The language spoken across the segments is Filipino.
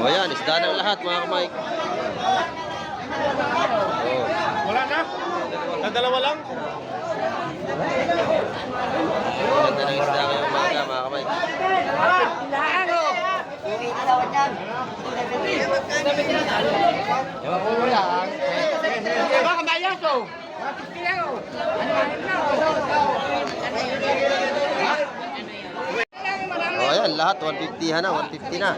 O yan, isda ng lahat mga Mike. Oh. Wala na? Dalawa lang? Ganda ng isda ngayong umaga mga Mike. O ayan, lahat 150 na, 150 na.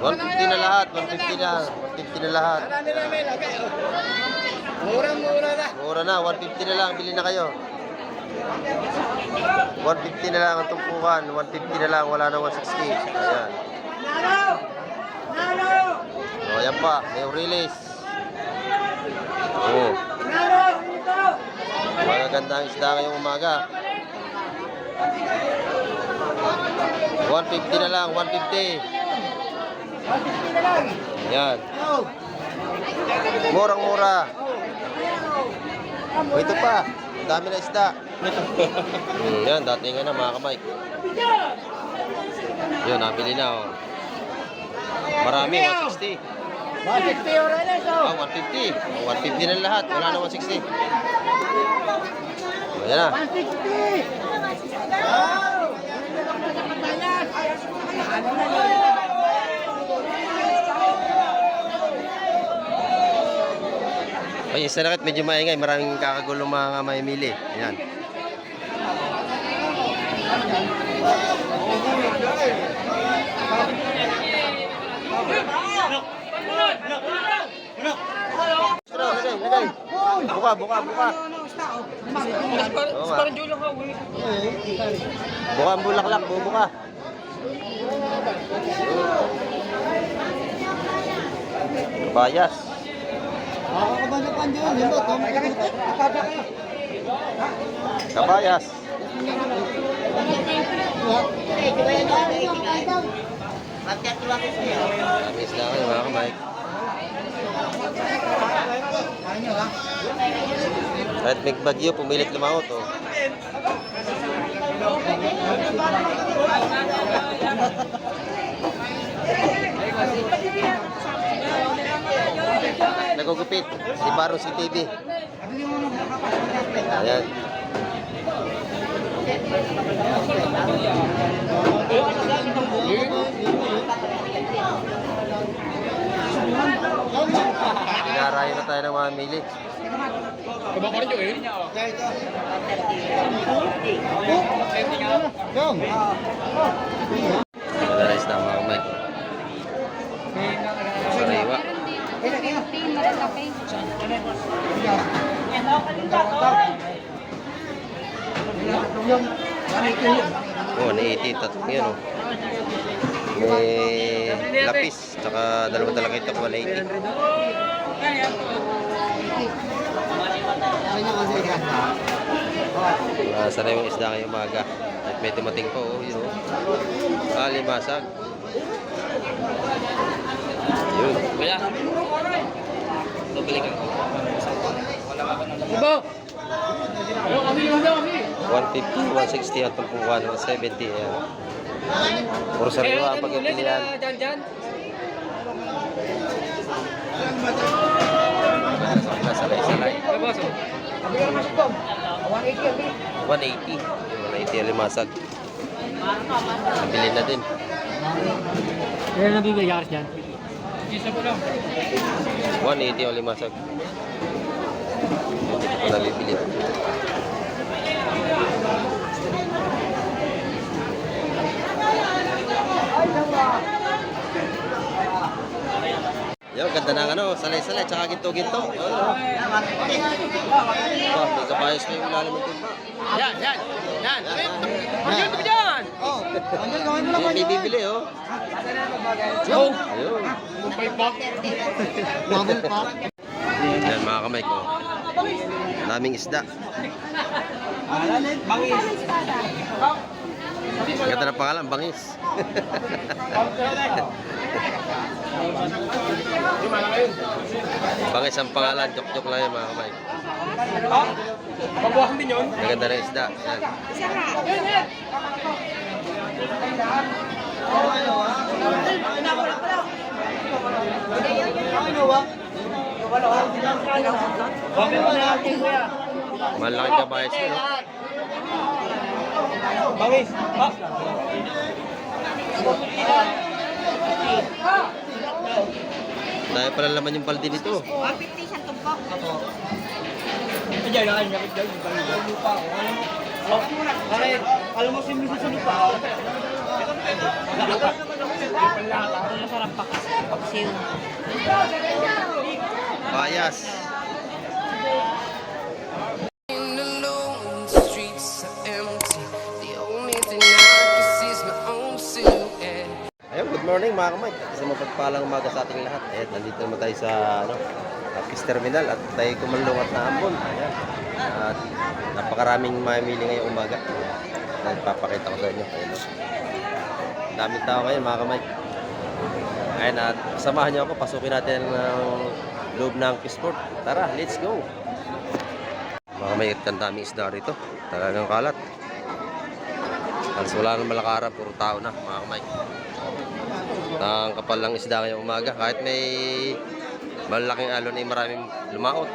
150 na lahat, 150 na. 150 na lahat. Murang-mura na. Mura na, 150 na lang, bili na kayo. 150 na lang ang tumpukan, 150 na lang, wala na 160. Ayan. O ayan pa, may release. Oo. Magaganda ang isda ngayong umaga. 150 na lang, 150. Ayan. Murang-mura. O ito pa, ang dami na isda. Yan, dating na mga Mike. Yun, nabili na oh. Marami, 160. 150 euro na ito. 150. 150 na lahat, wala na 160. Ayan na. 160. Ay, isa na medyo maingay, maraming kakagulong mga mamimili. Ayan. Lagay. Buka. Buka ang bulaklak, bubuka. Bayas. Kabayas. Miss lang kayo mga Mike. Kahit may bagyo, pumilit lumangot oh. Nagugupit si Baro si TV. Ayan. Pinarayo na tayo ng mga mili. Kumakaroon nyo eh. Madalas na mga Mike. Sariwa. Oh, na-18 tatlo yun oh. May lapis, tsaka dalawang talakay ito, 180. Sana yung isda ngayong umaga. At may tumating pa oh, yun oh. Limasag. Yun. Kuya. Ito balikan ko. Ibo! 150, 160 at 170. Ayan. Puro sariwa ang pagpipilian. Salay-salay. 180 ang limasag. Nabili na din. Kaya nabibigay dyan? Isa po lang. 180 ang limasag. Hindi ko nalibili. Yo, ganda ng ano, salay-salay, tsaka ginto-ginto. Oh, may kabayos na yung ilalim ng timba. Yan. Yan. Oh. May bibili, oh. Yo. Ayun. Bumay pack. Bubble pack. Yan, mga kamay ko. Daming isda. Bangis. Ganda ng pangalan, bangis. Bangis ang pangalan, joke-joke lang yan mga kamay. Pabuhasan din yun? Maganda ng isda. Yan. Yan. Malaking kabayas yun, no? Bawis. Dahil pala naman yung balde nito. 150 siyang tumpok. Diyan, nakakit dyan. Lupa. Alam mo si Mrs. sa lupa. Masarap pa kasi. Paksiw. Bayas. Alone, the streets are empty. The only thing I can see is my own silhouette. Ayun, good morning mga kamay. Sa mapagpalang umaga sa ating lahat. Eh, nandito naman tayo sa Fish Terminal at tayo kumalungat na ambon. Ayan. At napakaraming mamili ngayong umaga. Nagpapakita ko sa inyo. Ayan. Daming tao ngayon mga kamay. Ayan, at samahan niyo ako. Pasukin natin ang loob ng fishport. Tara, let's go! Mga kamay, ang daming isda rito. Talagang kalat. Halos wala nang malakaran, puro tao na mga kamay. Ang kapal lang isda ngayong umaga. Kahit may malaking alon ay maraming lumaot.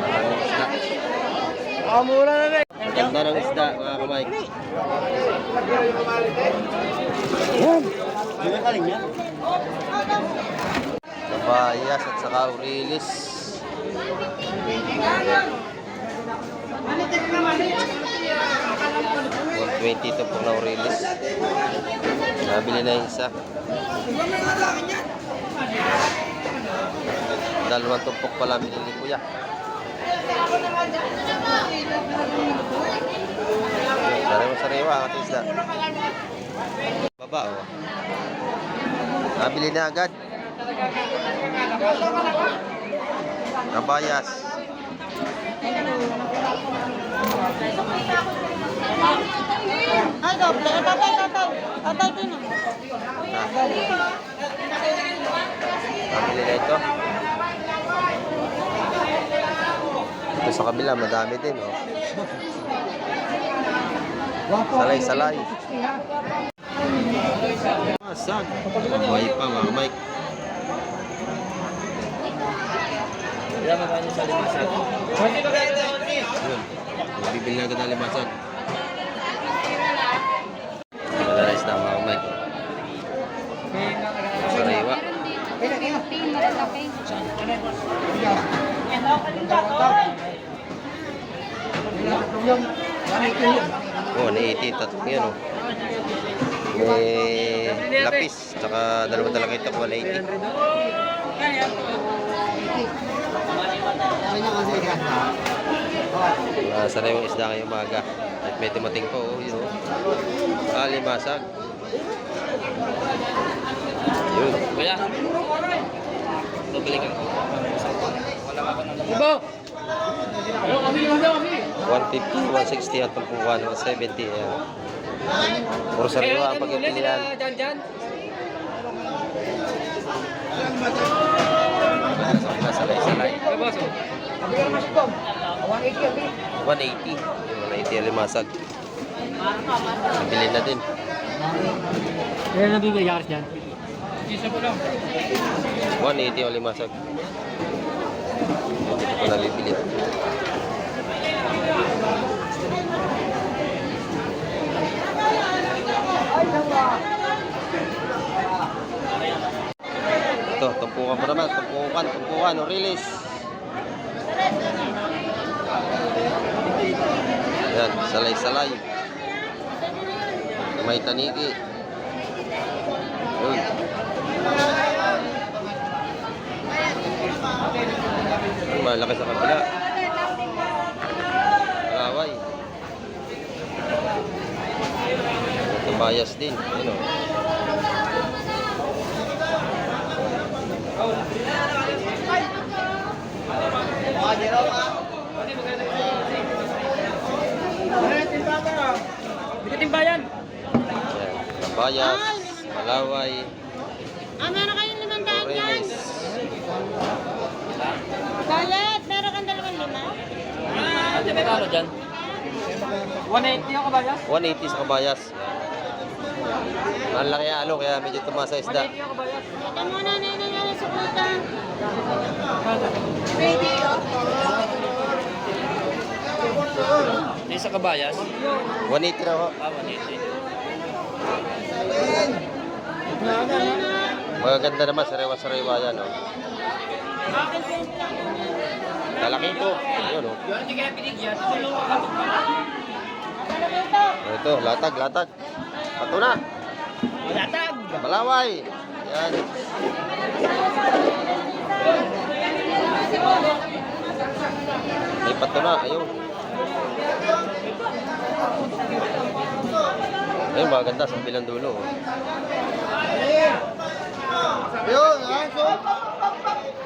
Maraming isda. Mura na rin. Ganda ng isda mga kamay. Kabayas at saka urilis. 120 ito po na urilis. Nabili na yung isa. Dalawang tumpok pala binili ni Kuya. Sariwa-sariwa ang ating isda. Baba, oh. Nabili na agad. Kabayas. Ay, doble. Tatay. Tatay din. Nabili na ito. Ito sa kabila, madami din, oh. Salay-salay. Masag. Mabuhay pa, mga Mike. Wala ba niyo sa limasag? Yun. Bibili na agad ng limasag. Madalas na, mga Mike. Sariwa. Oh, na-18. Yan, oh. May lapis. Tsaka dalawa talaga ito. 180. Sariwang isda ngayong umaga. At may tumating po, oh, yun, oh. Limasag. Yun. Kuya. Babalikan ko. Wala ako na. Ibo! Kami. 150, 160 at pagpukuhan, 170. Ayan. Puro sariwa ang pagpipilian. Salay-salay. 180 ang limasag. Nabili na din. Kaya nabibigay yaris dyan. 180 ang limasag. Hindi ko nalibili. Ito, tumpukan mo naman. Tumpukan. O release. Yan, salay-salay. May tanigi. Yun. Malaki sa kabila. Kalaway. Ito bias din. Yun, oh. Timbayan. Yan. Kabayas, malaway, Meron kayong 500 dyan. orenes. Bayad, meron kang 2,500. Magkano dyan? 180 yung kabayas. 180 sa kabayas. Mahal lang kaya kaya medyo tumaas sa isda. Ito muna na yun sa puta. Yung sa kabayas. 180 na ho. Ah, 180. Magaganda naman, sariwa-sariwa yan, oh. Lalaki ito. Ayun, oh. Hindi kaya pinigyan. Ito, latag. Pato na. Latag! Malaway. Yan. May pato na, ayun. Ayun, maganda sa bilang dulo, oh. Yun, aso.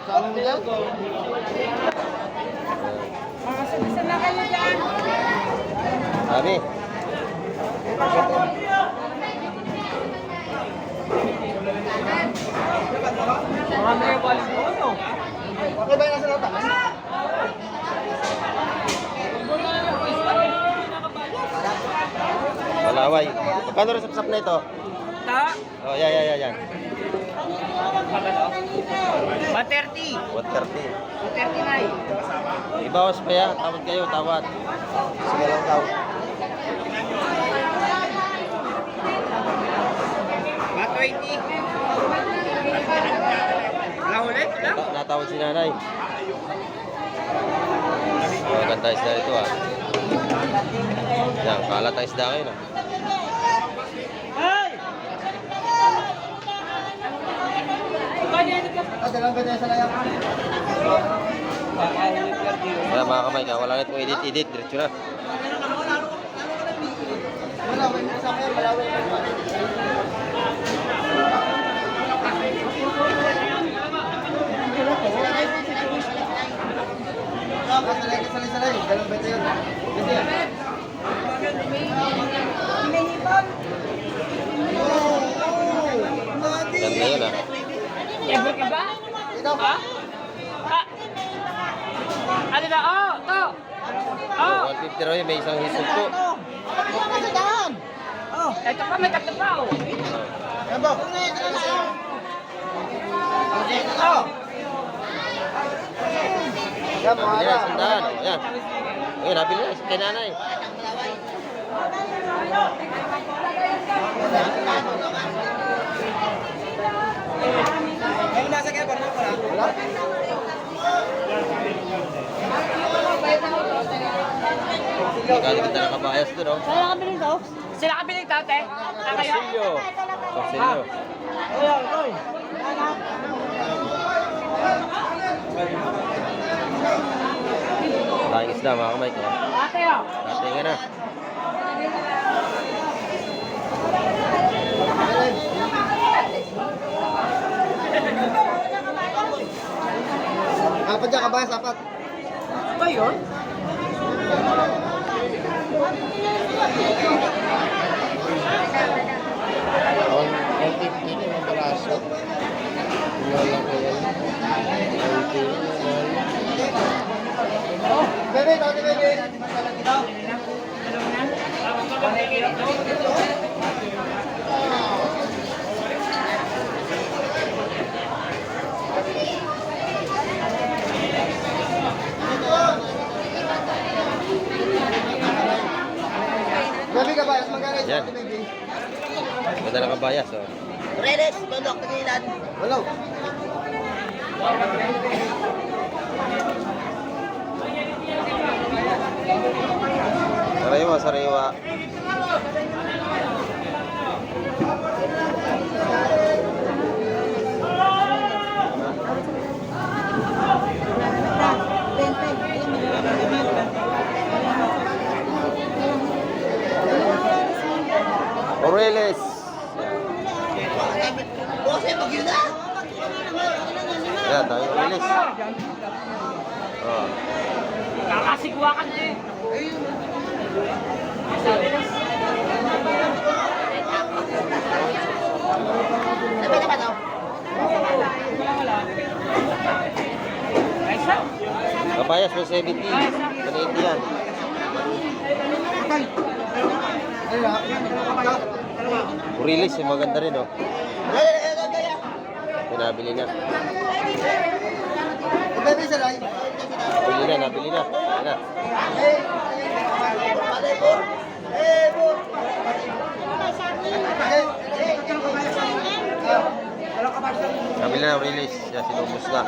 Sama mo yan? Saan na kayo dyan? Sabi. Marami yung balik mo, no? Okay ba yung nasa lata? Malaway. Magkano rin sapsap na ito? Ta? Oh, yan. 130. 130. 139. Ibawas pa yan. Tawad kayo, tawad. Sige lang daw. 120. Wala ulit? Wala? Natawad si nanay. Maganda isda ito, ah. Yan, kalat ang isda ngayon, ah. Dalang ganyan sa layang. Wala mga kamay ka, wala na itong edit, diretso na. Malaway mo sa akin, malaway mo. Salay. Dalang bete yun. Bete yan. Ganda yun, ah. Ever ka ba? Ikaw Ha? Ah! Ano na? Oh! To! Oh! 150 raw yun, may isang hisog po. Ito pa, may tatlo pa, oh! Yan ba? Yan, Nabili na, sandaan. Ayan. Ayun, nabili na, kay nanay. May nasa kaya ba? Wala? Magkaganda na kabayas doon, oh. Kaya ka bilhin daw? Sila ka binig tate? Ah, kayo? Torsilyo. Torsilyo. Laking isda, mga kamay ko. Ate, oh! Dati nga na. Apat dyan, kabayas, apat. Ba yun? Bebe, tawag ni Bebe. Bebe, kabayas, magkano yung Yan. tawag ni Bebe? Ganda na kabayas, oh. Redes, bandok, tagilan. Wala. Sariwa, sariwa. Oreles. Yan, dami Oreles. Oh. Kakasigwa ka na eh! Kabayas, 170. 180 yan. Ayun, Release, maganda rin, oh. Pinabili na. Baby, salay. Nabili na. Ayan na. Nabili na, release. Yan, sinubos na.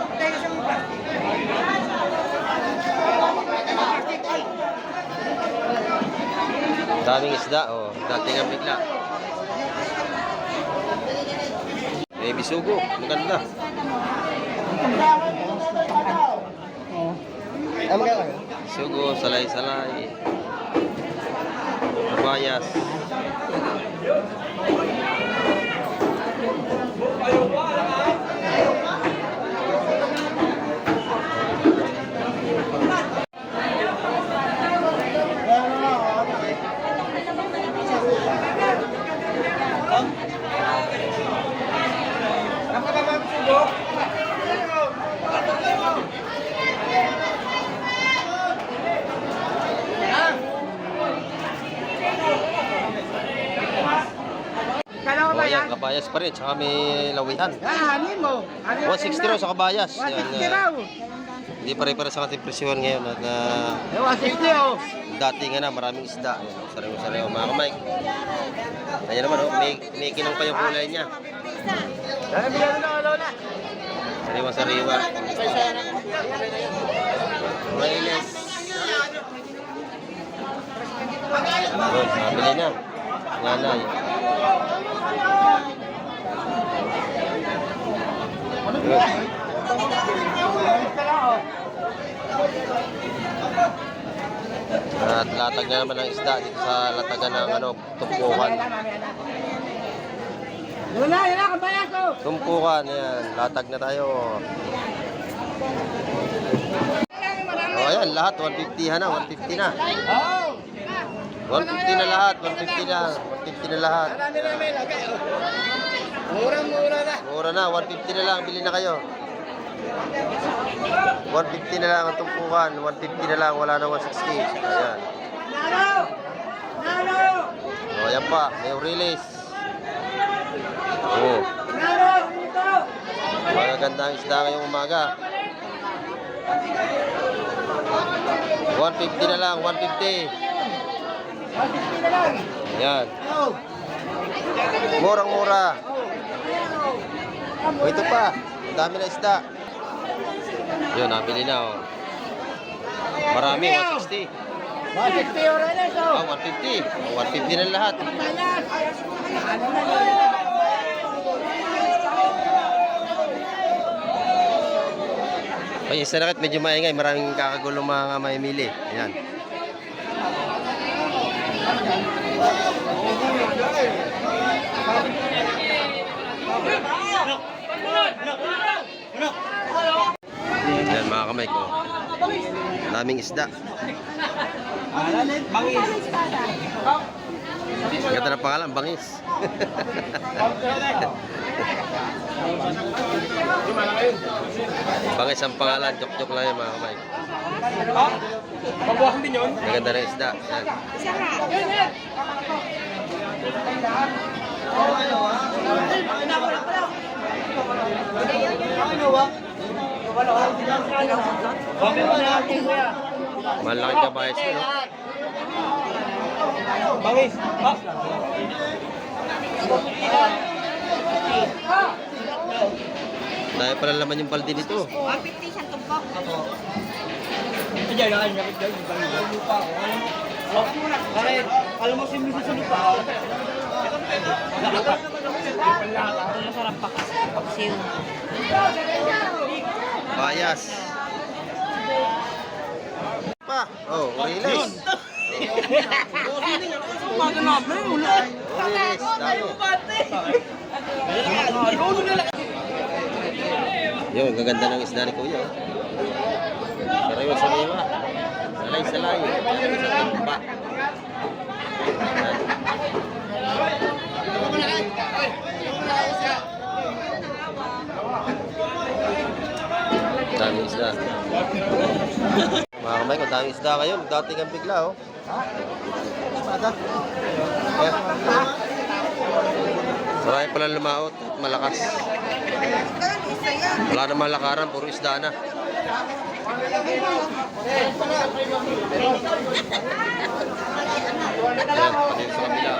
Daming isda, oh. Dating ang bigla. Baby sugo, maganda. Sugo, salay-salay. Kabayas. Oh, yan, kabayas pa rin, tsaka may lawihan. Hanin mo. 160 raw sa kabayas. Yan, 160 raw. hindi pare-pare sa ating presyon ngayon at 160 oh. dati nga na maraming isda. Ayan, sariwa-sariwa mga kamay. Ayan naman, oh, may kinang pa yung kulay niya. Sariwa-sariwa. Railes. Oh, mabili na. Nanay. At latag na naman ang isda dito sa latagan ng tumpukan. Yun na, kabayas ko. Tumpukan, yan. Latag na tayo. Oh, ayan, lahat. 150 na, 150 na. Oh. 150 na lahat, 150 na. 150 na lahat. Murang-mura na. Mura na, 150 na lang. Bili na kayo. 150 na lang ang tumpukan. 150 na lang, wala na 160. Ayan. Oh, ayan pa. May release. Oh. Magaganda ang isda ngayong umaga. 150 na lang, 150. Ayan. Murang-mura. Oh, ito pa. Ang dami na isda. Yun, nabili na, oh. Marami, 160. 160 euro na ito. Ah, 150. Oh, 150 na lahat. Ay, isa na medyo maingay. Maraming kakagulong mga mamimili. Ayan. Ayan mga kamay ko. Daming isda. Ganda ng pangalan, bangis. Bangis ang pangalan, joke-joke lang yan mga kamay. Mabuhasan din yun. Maganda ng isda. Ayan. Malaki kabayas ko, no? Bangis. Dahil pala laman yung balde nito. 150 siyang tumpok. Diyan, nakakapit dyan. Lupa ako. Bakit? Alam mo si Mrs. sa lupa. Masarap pa kasi. Paksiw. Bayas. Pa. Oh, release. Umaga namin. Release. Dami. Yun, gaganda ng isda ni Kuya. Sariwa-sariwa. Salay-salay. Sa timba. Daming isda. Mga kamay ko, daming isda kayo. Dating ang bigla, oh. Ha? Espada? Marami pala lumaot at malakas. Wala namang lakaran, puro isda na. Ayan, panin sa kabila.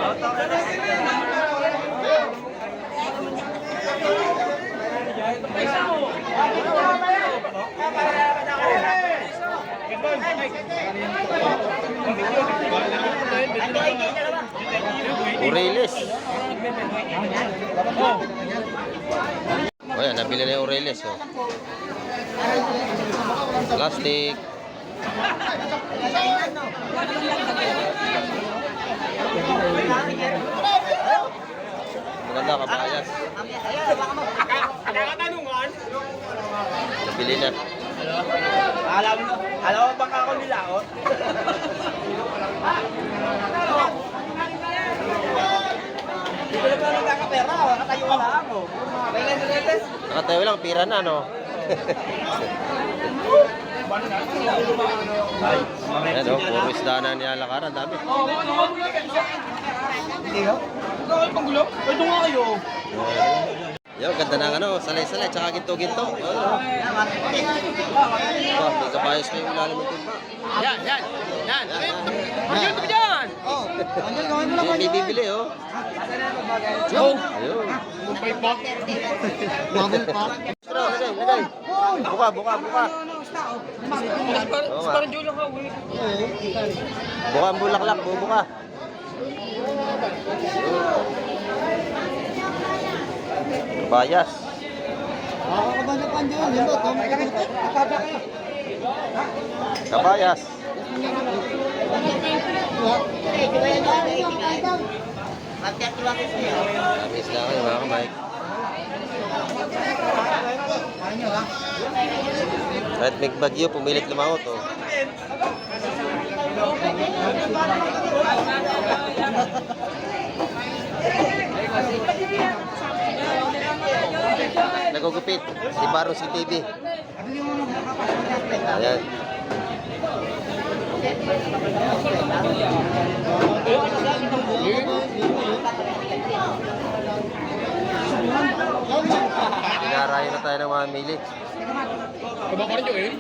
Aurelis. O yan, nabili na yung Aurelis. Oh. Plastic. Maganda kabayas. Nabili na. Alam mo baka ako nilaot? Hindi ko na pa nagkakapera, nakatayo ka lang ako. Nakatayo lang, pira na, no? Ayan, oh, puro isda na nilalakaran, dami. Hindi ka? Ito kayo panggulo? Ito nga kayo. Yo, ganda ng ano, salay-salay, tsaka ginto-ginto. Oh, may kabayos pa yung ilalim ng timba. Yan. Ayun, ito dyan. May bibili, oh. Ayun. Pero, lagay. Buka. Oo nga. Parang Julo ka, uwi. Buka ang bulaklak, bubuka. Kabayas. Kabayas. Amis lang kayo mga kamay. Kahit may bagyo, pumilit lumaot, oh. Nagugupit si Baro si TV. Ayan. Pinarayo na tayo ng mga mili. Iba pa rin yun, eh.